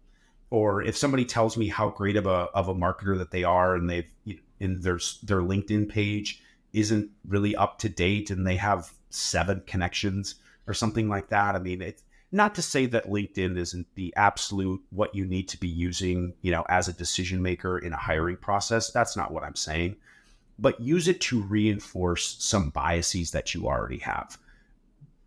Or if somebody tells me how great of a marketer that they are and their LinkedIn page isn't really up to date and they have 7 connections or something like that. I mean, it's not to say that LinkedIn isn't the absolute what you need to be using, as a decision maker in a hiring process. That's not what I'm saying, but use it to reinforce some biases that you already have.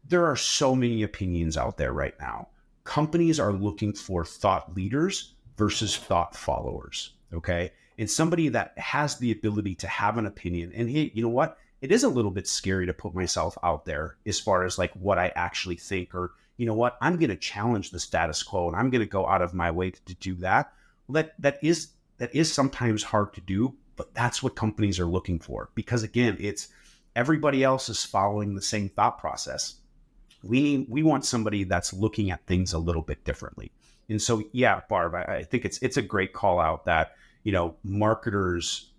There are so many opinions out there right now. Companies are looking for thought leaders versus thought followers. Okay. And somebody that has the ability to have an opinion. And hey, you know what? It is a little bit scary to put myself out there as far as like what I actually think, or, you know what, I'm going to challenge the status quo and I'm going to go out of my way to do that. That is sometimes hard to do, but that's what companies are looking for. Because again, it's everybody else is following the same thought process. We want somebody that's looking at things a little bit differently. And so, yeah, Barb, I think it's a great call out that, marketers,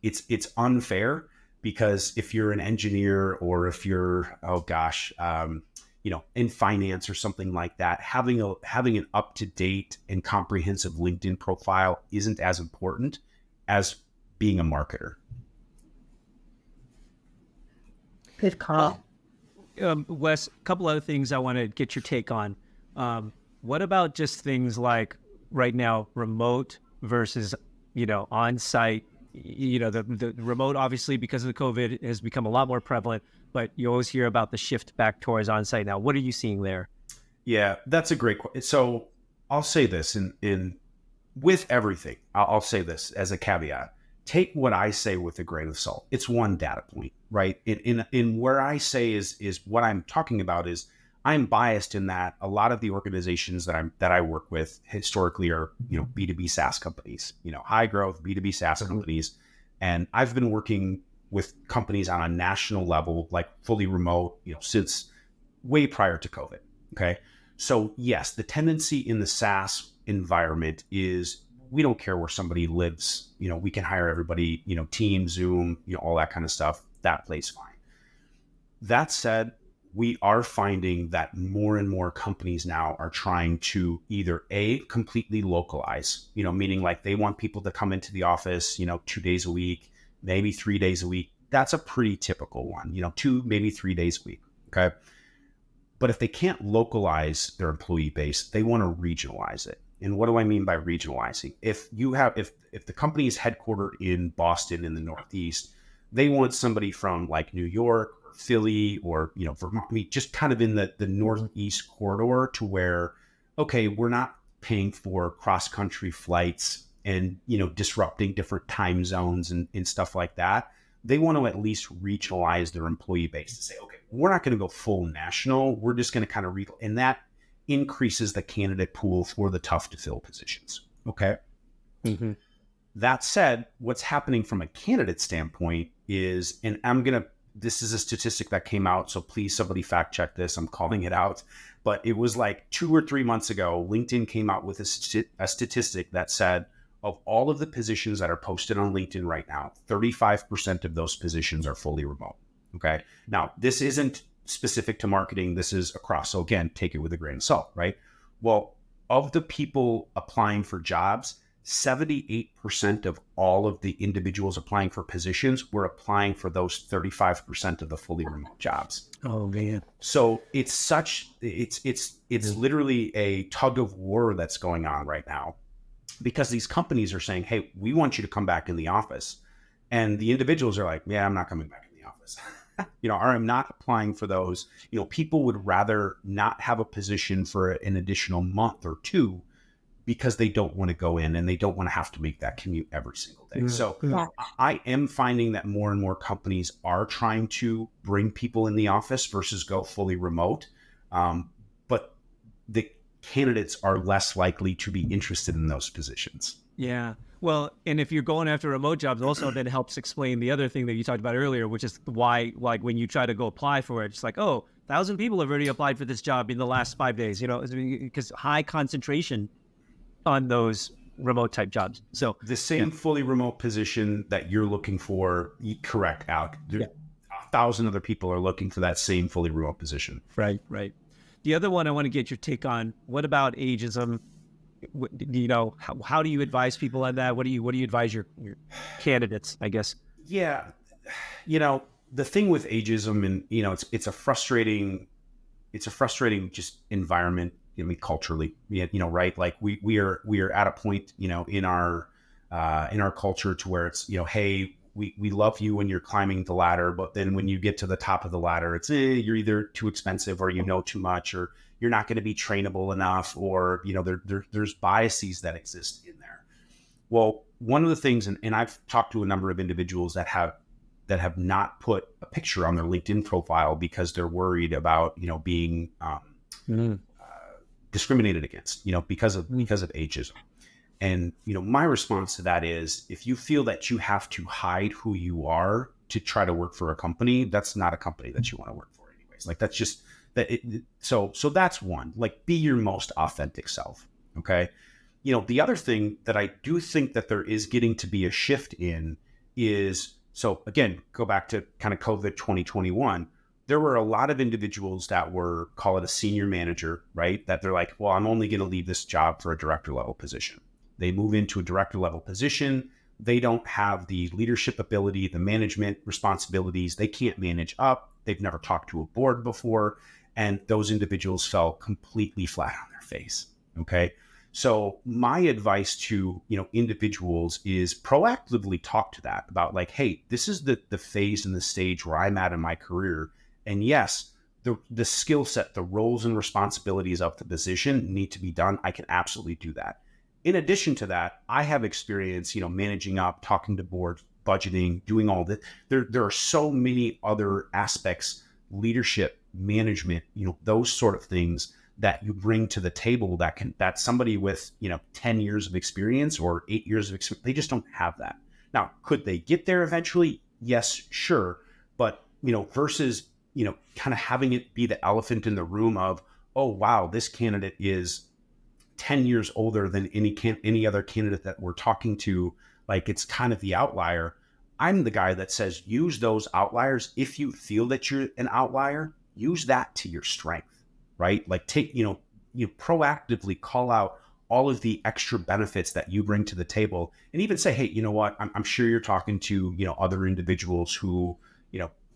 it's unfair because if you're an engineer or if you're, in finance or something like that, having an up-to-date and comprehensive LinkedIn profile isn't as important as being a marketer.
Good call.
Wes, a couple other things I want to get your take on. What about just things like right now, remote versus, on-site? The remote, obviously, because of the COVID, has become a lot more prevalent, but you always hear about the shift back towards on-site now. What are you seeing there?
Yeah, that's a great question. So I'll say this in with everything. I'll say this as a caveat. Take what I say with a grain of salt. It's one data point, right? In where I say is what I'm talking about is I'm biased in that a lot of the organizations that I work with historically are, B2B SaaS companies, high growth B2B SaaS companies. And I've been working with companies on a national level, like fully remote, since way prior to COVID. Okay. So yes, the tendency in the SaaS environment is we don't care where somebody lives. We can hire everybody, Teams, Zoom, all that kind of stuff. That plays fine. That said, we are finding that more and more companies now are trying to either completely localize, meaning like they want people to come into the office, 2 days a week, maybe 3 days a week. That's a pretty typical one, 2, maybe 3 days a week. Okay. But if they can't localize their employee base, they want to regionalize it. And what do I mean by regionalizing? If the company is headquartered in Boston in the Northeast, they want somebody from like New York, or Philly, or Vermont, just kind of in the Northeast corridor to where, okay, we're not paying for cross-country flights and disrupting different time zones and stuff like that. They want to at least regionalize their employee base to say, okay, we're not going to go full national. We're just going to kind of and that increases the candidate pool for the tough to fill positions. Okay. Mm-hmm. That said, what's happening from a candidate standpoint is, and this is a statistic that came out, so please somebody fact check this. I'm calling it out, but it was like 2 or 3 months ago, LinkedIn came out with a statistic that said of all of the positions that are posted on LinkedIn right now, 35% of those positions are fully remote. Okay. Now, this isn't specific to marketing. This is across. So again, take it with a grain of salt, right? Well, of the people applying for jobs, 78% of all of the individuals applying for positions were applying for those 35% of the fully remote jobs.
Oh man.
So it's literally a tug of war that's going on right now, because these companies are saying, hey, we want you to come back in the office. And the individuals are like, yeah, I'm not coming back in the office. Or I'm not applying for those. People would rather not have a position for an additional month or two because they don't want to go in and they don't want to have to make that commute every single day. So I am finding that more and more companies are trying to bring people in the office versus go fully remote. But the candidates are less likely to be interested in those positions.
Yeah. Well, and if you're going after remote jobs, also that helps explain the other thing that you talked about earlier, which is why, like when you try to go apply for it, it's like, 1,000 people have already applied for this job in the last 5 days, because high concentration on those remote type jobs. So
the same fully remote position that you're looking for, correct, Alec. 1,000 other people are looking for that same fully remote position.
Right. The other one I want to get your take on, what about ageism? How do you advise people on that? What do you advise your candidates, I guess?
Yeah. The thing with ageism, and, it's a frustrating just environment. Culturally, right? Like we are at a point, in our culture to where it's, hey, we love you when you're climbing the ladder, but then when you get to the top of the ladder, it's you're either too expensive or too much, or you're not going to be trainable enough, or there's biases that exist in there. Well, one of the things, and I've talked to a number of individuals that have not put a picture on their LinkedIn profile because they're worried about being discriminated against, because of ageism. And, my response to that is, if you feel that you have to hide who you are to try to work for a company, that's not a company that you want to work for anyways. Like, that's just So that's one, like, be your most authentic self. Okay. The other thing that I do think that there is getting to be a shift in is, so again, go back to kind of COVID 2021. There were a lot of individuals that were, call it a senior manager, right? That they're like, well, I'm only going to leave this job for a director level position. They move into a director level position. They don't have the leadership ability, the management responsibilities. They can't manage up. They've never talked to a board before. And those individuals fell completely flat on their face. Okay. So my advice to, individuals is proactively talk to that about, like, hey, this is the phase and the stage where I'm at in my career. And yes, the skill set, the roles and responsibilities of the position need to be done. I can absolutely do that. In addition to that, I have experience, managing up, talking to boards, budgeting, doing all that. There are so many other aspects, leadership, management, those sort of things that you bring to the table that somebody with, 10 years of experience or 8 years of experience, they just don't have that. Now, could they get there eventually? Yes, sure. But, versus, kind of having it be the elephant in the room of, oh, wow, this candidate is 10 years older than any other candidate that we're talking to, like, it's kind of the outlier. I'm the guy that says, use those outliers. If you feel that you're an outlier, use that to your strength, right? Like, you proactively call out all of the extra benefits that you bring to the table, and even say, hey, you know what? I'm sure you're talking to, other individuals who,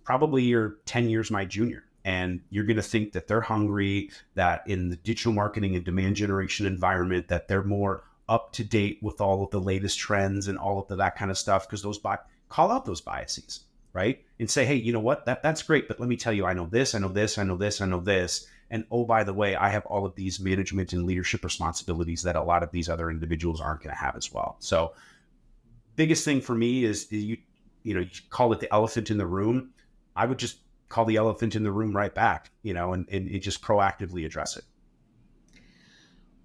probably are 10 years my junior. And you're going to think that they're hungry, that in the digital marketing and demand generation environment, that they're more up to date with all of the latest trends and all of that kind of stuff. Because call out those biases, right? And say, hey, you know what? That's great. But let me tell you, I know this, I know this, I know this, I know this. And oh, by the way, I have all of these management and leadership responsibilities that a lot of these other individuals aren't going to have as well. So biggest thing for me is you call it the elephant in the room. I would just call the elephant in the room right back, and just proactively address it.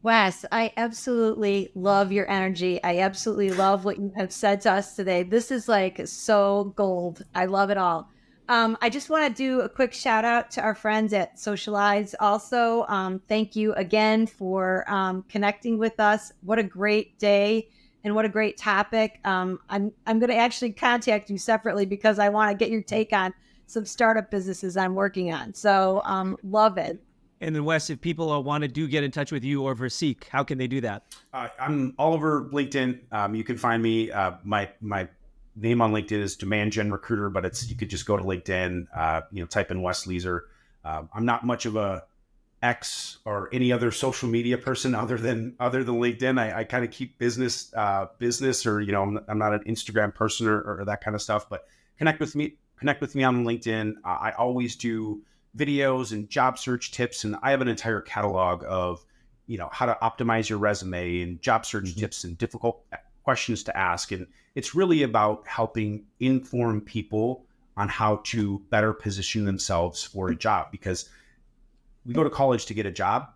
Wes, I absolutely love your energy. I absolutely love what you have said to us today. This is like so gold. I love it all. I just want to do a quick shout out to our friends at Socialize. Also, thank you again for connecting with us. What a great day and what a great topic. I'm going to actually contact you separately because I want to get your take on some startup businesses I'm working on. So love it.
And then Wes, if people want to get in touch with you or Versique, how can they do that?
I'm all over LinkedIn. You can find me. My name on LinkedIn is Demand Gen Recruiter, but you could just go to LinkedIn, type in Wes Lieser. I'm not much of a X or any other social media person other than LinkedIn. I kind of keep business, or, I'm not an Instagram person or that kind of stuff, but connect with me on LinkedIn. I always do videos and job search tips, and I have an entire catalog of, how to optimize your resume and job search tips and difficult questions to ask. And it's really about helping inform people on how to better position themselves for a job, because we go to college to get a job,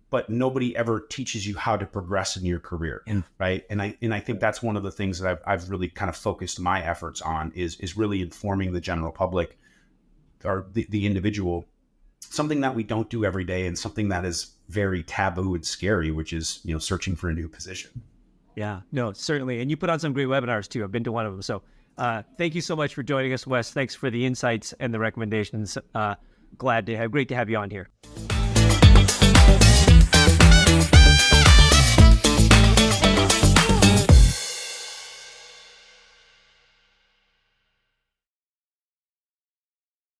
but nobody ever teaches you how to progress in your career. Yeah. Right. And I think that's one of the things that I've really kind of focused my efforts on is really informing the general public or the individual, something that we don't do every day and something that is very taboo and scary, which is, searching for a new position.
Yeah, no, certainly. And you put on some great webinars too. I've been to one of them. So thank you so much for joining us, Wes. Thanks for the insights and the recommendations. Great to have you on here.